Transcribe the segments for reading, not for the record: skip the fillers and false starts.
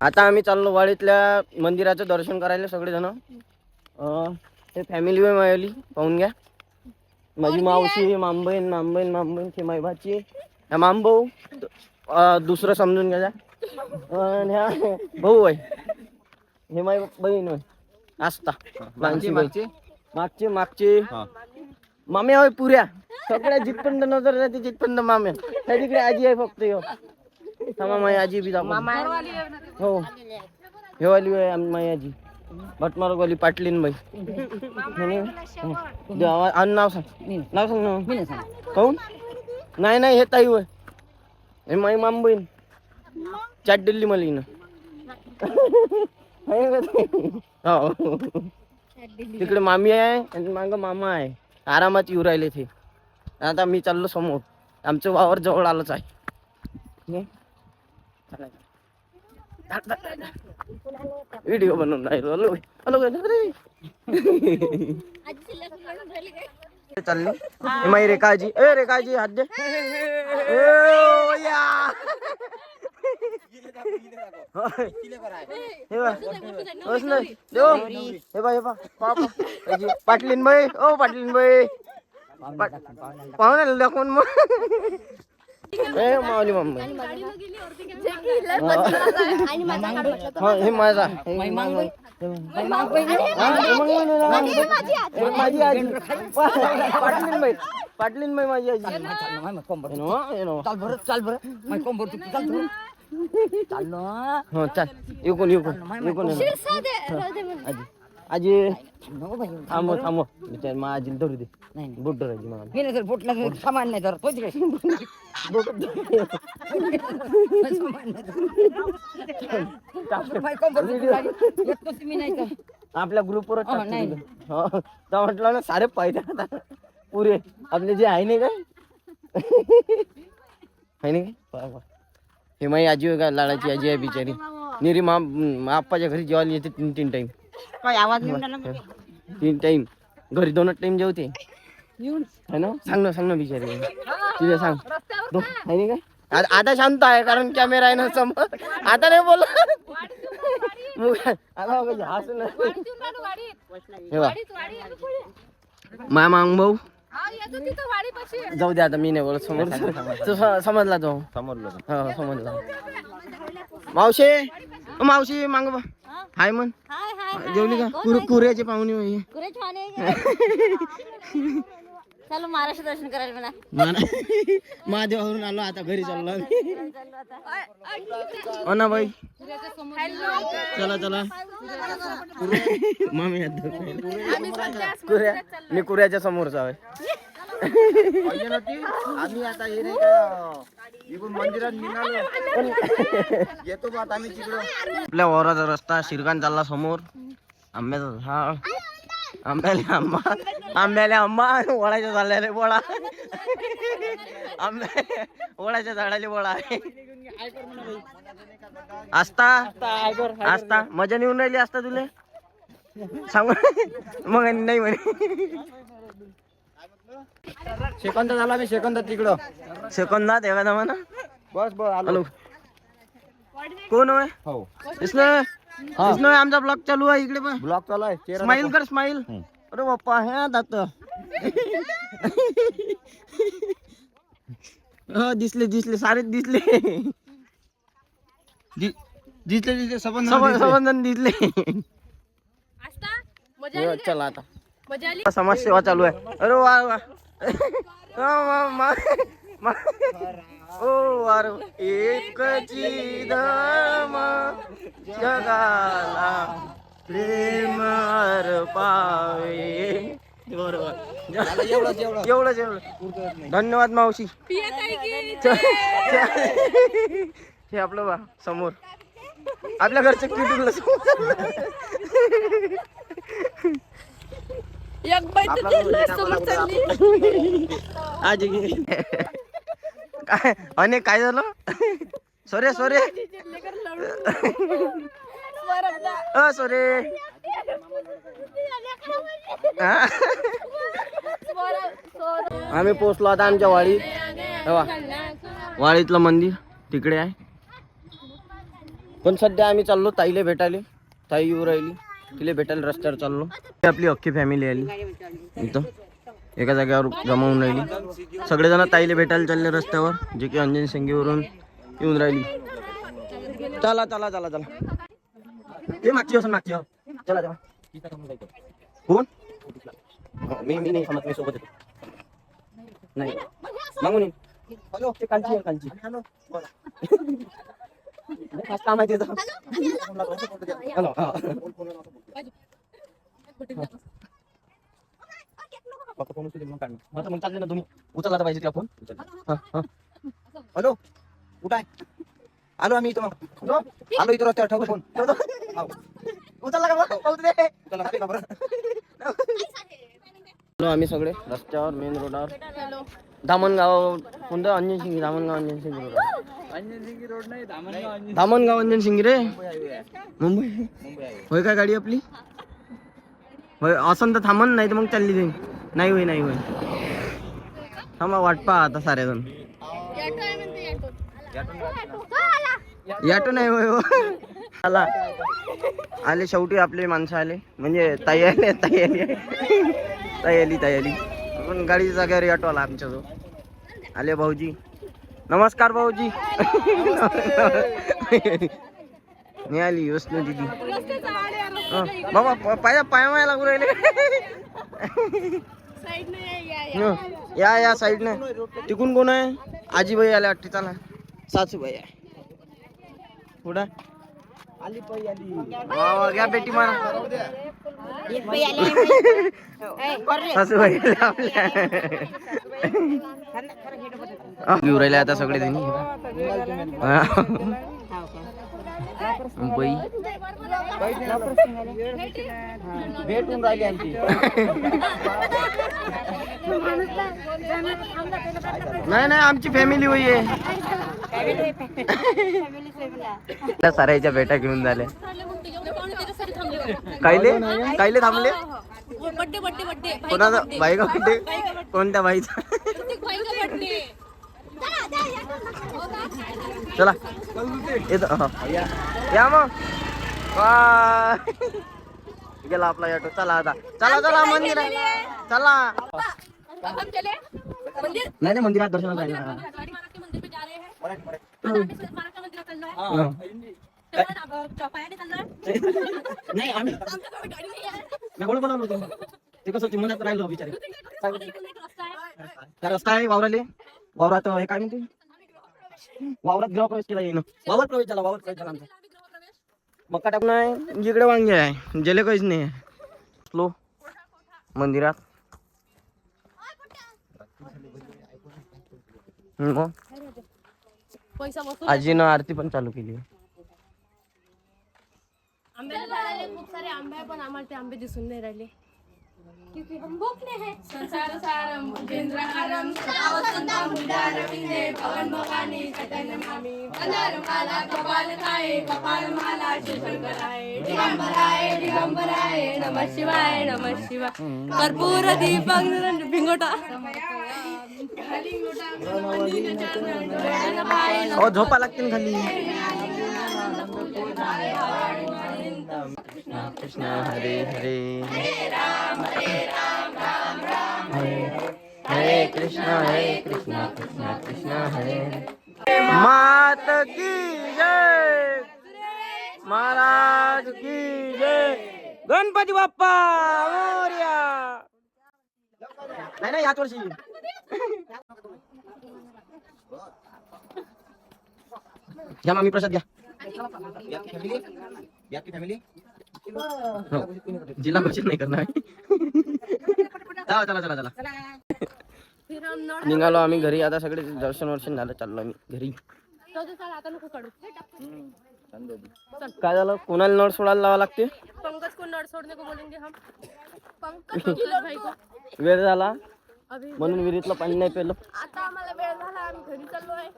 आता आम्ही चाललो वाडीतल्या मंदिराचं दर्शन करायला सगळेजण. हे फॅमिली वे मायली पाहून घ्या. माझी मावशी, मामबहीण, ते माई भाची, मामभाऊ, दुसरं समजून घ्या. भाऊ आहे, हे माई बहीण आहे. आस्था मागचे मामे आहे पुऱ्या सगळ्या जिथपर्यंत नजर राहते तिथपर्यंत मामे. त्या तिकडे आजी आहे फक्त. माई आजी बी हो हे वाली आहे माई आजी भटमारवाली पाटलीन बाई. नाव सांग ना. काऊन नाही हे ताई होय. हे माई मामबहीण चाट दिल्ली मला हिनं. हो तिकडे मामी आहे आणि मागं मामा आहे. आरामात येऊ राहिले ते. आता मी चाललो समोर. आमचं वावर जवळ आलंच आहे. व्हिडिओ बनवून राहिलो. चालली माई रेखाजी. रेखाजी हात दे. पाटलीन बाई. ओ पाटलीन बाई पाहुण्याला दाखवून मग. माऊली मम्मी हे माझा माझी आजी पाटलीन बाई माझी आजी. चाल आजी थांब आजी धरू दे. बोट धरायची मला बोटला सामान नाही धर. आपल्या ग्रुपवर म्हटलं ना सारे पाहिजे आता पुरे आपले जे आहे नाही काय. हे माई आजी आहे का लाडाची आजी आहे बिचारी. निरी आप्पाच्या घरी जेवायला येते 3 टाइम. काय आवाज 3 टाइम घरी 2 टाइम जेवते है ना. सांग ना बिचारी तुझे सांग आहे काय. आता शांत आहे कारण कॅमेरा आहे ना समोर. आता नाही बोल. माय मांग भाऊ जाऊ दे आता मी नाही बोलत. समोर समजला तो समजला. मावशी मांग हाय म्हण. जेवली का. कुऱ्याचे पाहुणे चलो महाराष्ट्र दर्शन करायला म्हणा. महादेवावरून आलो आता घरी चाललो. हो ना बाई चला मामी मी कुऱ्याच्या समोरचा आहे. आम्ही आता मंदिरात निघालो. येतो आम्ही तिकडं. आपल्या वावराचा रस्ता शिरगान चालला समोर. आंब्याचा झाड आंब्याला आंबा वळाच्या झाडाले बोळा. ओळाच्या झाडाले बोळा आहे. आस्ता मजा नेऊन राहिली असता तुले सांग मग नाही म्हणे. सेकंद झाला मी तिकडं सेकंदात एखादा म्हणा. बस आलो. कोण होय. हो आमचा ब्लॉग चालू आहे इकडे पण. ब्लॉग चालू आहे. स्माइल कर स्माइल. अरे बाप्पा हे दात दिसले सारेच दिसले. सबंधन दिसले. चला आता समाजसेवा चालू आहे. अरे वा ओ वार एकची धर्म जगाला प्रेम पावे. बरोबर एवढं. धन्यवाद मावशी. हे आपलं बा समोर आपल्या घरचं किटूला आजी काय अनेक काय झालं. सोरे सोरे आम्ही पोचलो आता आमच्या वाडीत. वाडीतलं मंदिर तिकडे आहे. पण सध्या आम्ही चाललो ताईला भेटायला. ताई येऊ राहिली, तिला भेटायला रस्त्यावर चाललो. आपली अख्खी फॅमिली आली इथं एका जागेवर जमावून राहिली. सगळेजण ताईला भेटायला चालले रस्त्यावर, जे की अंजन सिंगीवरून येऊन राहिली. चला चला चला चला, हे मागची असं मागची. चला चला. कोण? मी नाही समजत, मी सोबत येतो. नाही मागून हॅलो, ते कालची आहे कालची. काम आहे त्याचं. हॅलो हा. मग चालले ना तुम्ही, उचलला तर पाहिजे फोन. हॅलो कुठं आहे? आलो आम्ही इथं. आलो इथं रस्त्यावर, ठेवतो फोन. उचलला का बरं? आम्ही सगळे रस्त्यावर मेन रोडावर धामणगाव. कोणतं? अंजन सिंगी. धामणगाव अंजन सिंगी रोड नाही, धामणगाव अंजन सिंगी रे, मुंबई. होय काय गाडी आपली? होय असं तर थांबन, नाही तर मग चालली जाईन. नाही होय नाही होय, थांबा वाट पहा आता सारेजण. याटो नाही होय. आला आले शेवटी आपले माणसं आले, म्हणजे ताई आले. ताई आली पण गाडीच्या जागेवर ऑटो आला आमच्या जो. आले भाऊजी. नमस्कार भाऊजी. मी आली वैष्णो दीदी. बाबा पाया लागू राहिले. या साईडने. तिकून कोण आहे? आजीबाई आल्या वाटते. चला, सासूबाई आहे पुढं. आली पाई आली. वा घ्या बेटी मारा. सासूबाई घेऊ राहिले आता सगळे त्यांनी. मुंबई भेटून राहिली आमची. नाही आमची फॅमिली होई आहे. साऱ्याच्या भेटा घेऊन झाल्या. कायले थांबले? कोणाचा बाई का बड्डे? कोणत्या बाईचा? चला येतो. या मग गेला आपला ऑटो. चला आता, चला मंदिर चला. नाही मंदिरात दर्शन जायला. नाही आम्ही ते कसं ती मनात राहिलो बिचारे. रस्ता आहे वावराले. वावरात हे काय म्हणते, वावरात गृह प्रवेश केला येईन. वावर प्रवेश झाला आमचा. मक्का टाकून आहे जिकडे वांगे आहे, जेले काहीच नाही. स्लो मंदिरात. आजीनं आरती पण चालू केली. खूप सारे आंबे आहे, पण आम्हाला ते आंबे दिसून नाही राहिले. क्योंकि हम भूखले हैं. संसार सारम भुजेंद्र हारम सदावसंतम मुदारविंदे पवन भवानी चैतन्य मामी कंदर माला कपाल थाए कपाल माला शंकराय दिगंबराय नमः शिवाय कर्पूर दीपक भिंगोटा. झोपा लागतील खाली. कृष्ण हरे हरे हरे कृष्ण कृष्ण कृष्ण हरे. मात की जय, महाराज की जय. गणपती बाप्पा मोरया. नाही याच वर्षी घ्या मामी प्रसाद घ्या. फॅमिली जिल्हा परिषद नाही करणार. चला निघालो आम्ही घरी. आता सगळे दर्शन झालं, चाललो आम्ही घरी. काय झालं? कोणाला नळ सोडायला लावा लागते? पंकज को नळ सोडने को बोलेंगे हम. पंकज भाई को वेळ झाला म्हणून विहिरीतलं पाणी नाही पेलं. आता आम्हाला वेळ झाला, आम्ही घरी चाललो आहे.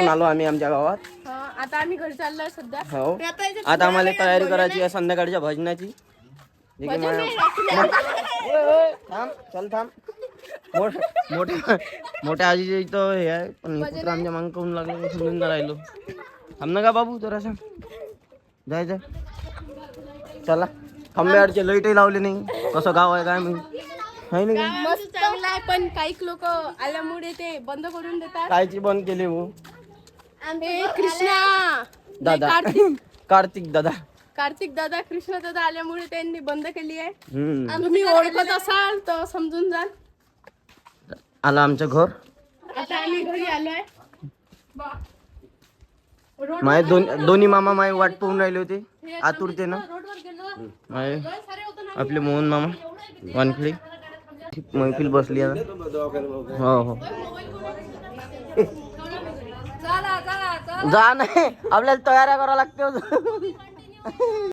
आलो आम्ही आमच्या गावात. आता आम्ही घरी चाललोय सध्या. हो, आता आम्हाला तयारी करायची आहे संध्याकाळच्या भजनाची. थांब. मोठ्या आजीच्या इथं हे आहे, पण आमच्या मागं लागलं, राहिलो. थांब ना का बाबू जरा सांग. जायचं चला. खांब्यावरचे लाईटही लावले नाही. कसं गाव आहे काय मी आहे नाही का? मस्त चांगला आहे, पण काही लोक आल्यामुळे ते बंद करून देतात. कायची बंद केली हो हे कृष्णा दादा कार्तिक दादा. कार्तिक दादा कृष्णा दादा आल्यामुळे त्यांनी बंद केली आहे. हम्म. तुम्ही ओळखत असाल तर समजून जाल. आला आमचं घर. आता आम्ही घरी आलोय. माय दोन्ही मामा माय वाट पाहून राहिले होते आतुरतेनं. माय आपले मोहन मामा वानखडे. मैफिल बसली आता. हो हो जा नाही आपल्याला तयाऱ्या करावं लागते.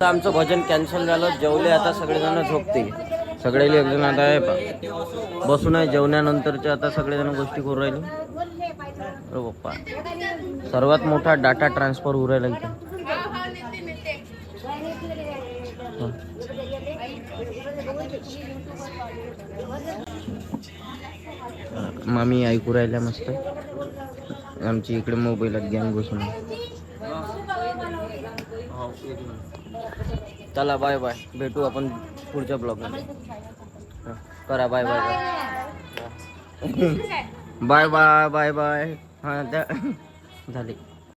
आमचं भजन कॅन्सल झालं. जेवले आता सगळेजण झोपते. सगळे एक जण आता बसून आहे. जेवण्यानंतरचे आता सगळेजण गोष्टी करू राहिले. अरे बाप्पा सर्वात मोठा डाटा ट्रान्सफर होऊ राहिला इथे. मामी ऐकू राहिल्या मस्त. आमची इकडे मोबाईलात गॅंग बसून. चला बाय बाय. भेटू आपण पुढच्या ब्लॉगमध्ये. करा bye bye bye bye bye bye bye. हा झाले.